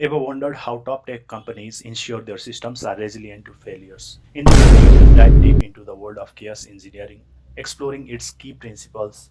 Ever wondered how top tech companies ensure their systems are resilient to failures? In this video, we'll dive deep into the world of chaos engineering, exploring its key principles,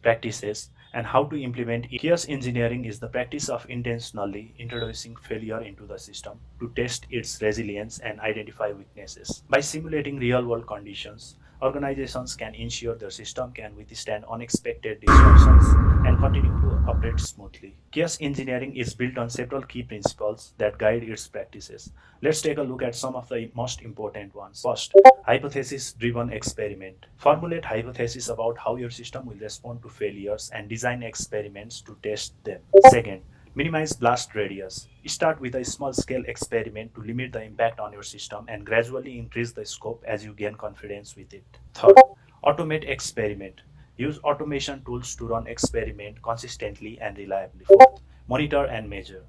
practices, and how to implement it. Chaos engineering is the practice of intentionally introducing failure into the system to test its resilience and identify weaknesses. By simulating real world conditions, organizations can ensure their system can withstand unexpected disruptions and continue to operate smoothly. Chaos engineering is built on several key principles that guide its practices. Let's take a look at some of the most important ones. First, hypothesis driven experiment. Formulate hypotheses about how your system will respond to failures and design experiments to test them. Second, minimize blast radius. Start with a small scale experiment to limit the impact on your system and gradually increase the scope as you gain confidence with it. Third, automate experiment. Use automation tools to run experiment consistently and reliably. Fourth, monitor and measure.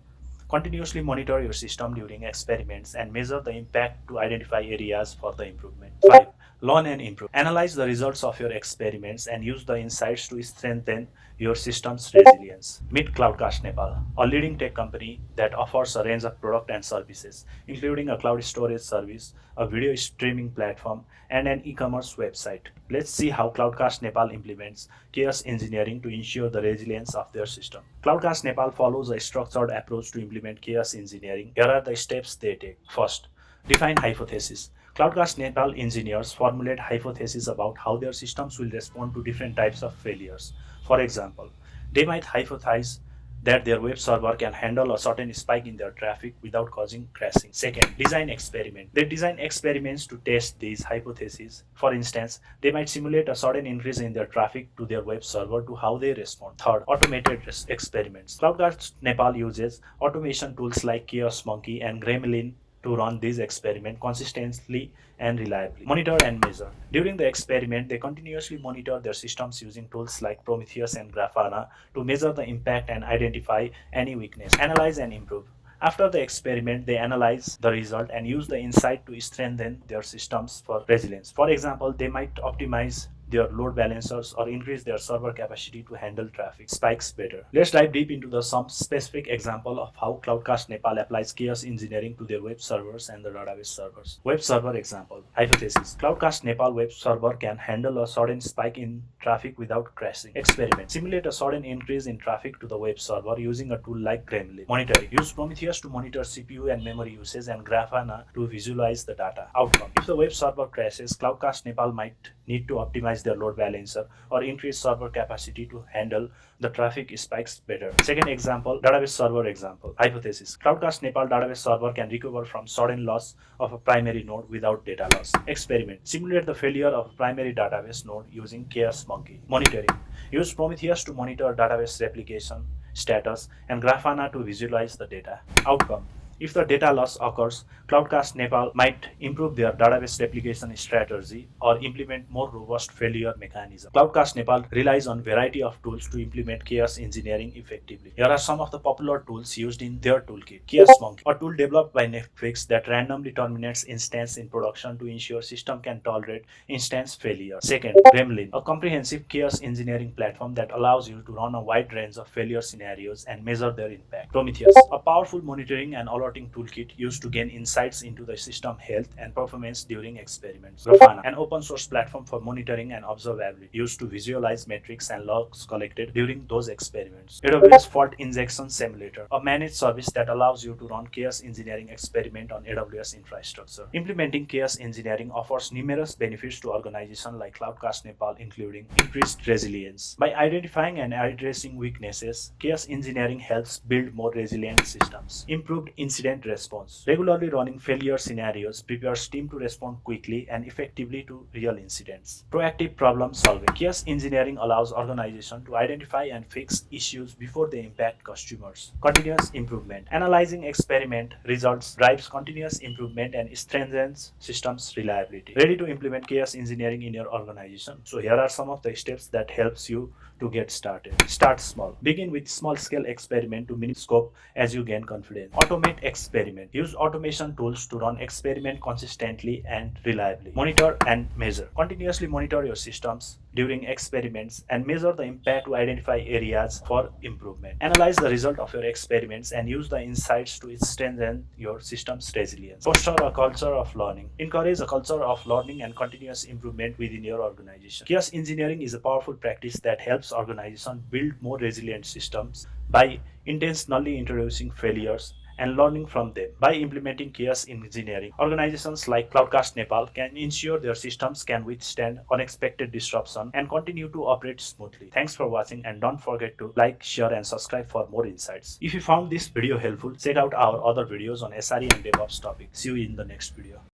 Continuously monitor your system during experiments and measure the impact to identify areas for the improvement. 5. Learn and improve. Analyze the results of your experiments and use the insights to strengthen your system's resilience. Meet Cloudcast Nepal, a leading tech company that offers a range of products and services, including a cloud storage service, a video streaming platform, and an e-commerce website. Let's see how Cloudcast Nepal implements chaos engineering to ensure the resilience of their system. Cloudcast Nepal follows a structured approach to implement chaos engineering. Here are the steps they take. First, define hypothesis. Cloudcast Nepal engineers formulate hypotheses about how their systems will respond to different types of failures. For example, they might hypothesize that their web server can handle a certain spike in their traffic without causing crashing. Second, design experiment. They design experiments to test these hypotheses. For instance, they might simulate a sudden increase in their traffic to their web server to how they respond. Third, automated experiments. Cloudcast Nepal uses automation tools like Chaos Monkey and Gremlin to run these experiments consistently and reliably. Monitor and measure. During the experiment, they continuously monitor their systems using tools like Prometheus and Grafana to measure the impact and identify any weakness. Analyze and improve. After the experiment, they analyze the result and use the insight to strengthen their systems for resilience. For example, they might optimize their load balancers or increase their server capacity to handle traffic spikes better. Let's dive deep into some specific example of how Cloudcast Nepal applies chaos engineering to their web servers and the database servers. Web server example. Hypothesis. Cloudcast Nepal web server can handle a sudden spike in traffic without crashing. Experiment. Simulate a sudden increase in traffic to the web server using a tool like Gremlin. Monitoring. Use Prometheus to monitor CPU and memory usage and Grafana to visualize the data. Outcome. If the web server crashes, Cloudcast Nepal might need to optimize their load balancer or increase server capacity to handle the traffic spikes better. Second example, database server example. Hypothesis. Cloudcast Nepal database server can recover from sudden loss of a primary node without data loss. Experiment. Simulate the failure of a primary database node using Chaos Monkey. Monitoring. Use Prometheus to monitor database replication status and Grafana to visualize the data. Outcome. If the data loss occurs, Cloudcast Nepal might improve their database replication strategy or implement more robust failure mechanism. Cloudcast Nepal relies on a variety of tools to implement chaos engineering effectively. Here are some of the popular tools used in their toolkit. Chaos Monkey, a tool developed by Netflix that randomly terminates instance in production to ensure system can tolerate instance failure. Second, Gremlin, a comprehensive chaos engineering platform that allows you to run a wide range of failure scenarios and measure their impact. Prometheus, a powerful monitoring and alerting toolkit used to gain insights into the system health and performance during experiments. Grafana, an open source platform for monitoring and observability used to visualize metrics and logs collected during those experiments. AWS Fault Injection Simulator, a managed service that allows you to run chaos engineering experiment on AWS infrastructure. Implementing chaos engineering offers numerous benefits to organizations like Cloudcast Nepal, including increased resilience. By identifying and addressing weaknesses, chaos engineering helps build more resilient systems. Improved incident response. Regularly running failure scenarios prepares team to respond quickly and effectively to real incidents. Proactive problem solving. Chaos engineering allows organizations to identify and fix issues before they impact customers. Continuous improvement. Analyzing experiment results drives continuous improvement and strengthens systems reliability. Ready to implement chaos engineering in your organization? So here are some of the steps that helps you to get started. Start small. Begin with small scale experiment to minimize scope as you gain confidence. Automate experiment. Use automation tools to run experiment consistently and reliably. Monitor and measure. Continuously monitor your systems during experiments and measure the impact to identify areas for improvement. Analyze the result of your experiments and use the insights to strengthen your system's resilience. Foster a culture of learning. Encourage a culture of learning and continuous improvement within your organization. Chaos engineering is a powerful practice that helps organizations build more resilient systems by intentionally introducing failures and learning from them. By implementing chaos engineering, organizations like Cloudcast Nepal can ensure their systems can withstand unexpected disruption and continue to operate smoothly. Thanks for watching, and don't forget to like, share and subscribe for more insights. If you found this video helpful, check out our other videos on SRE and DevOps topics. See you in the next video.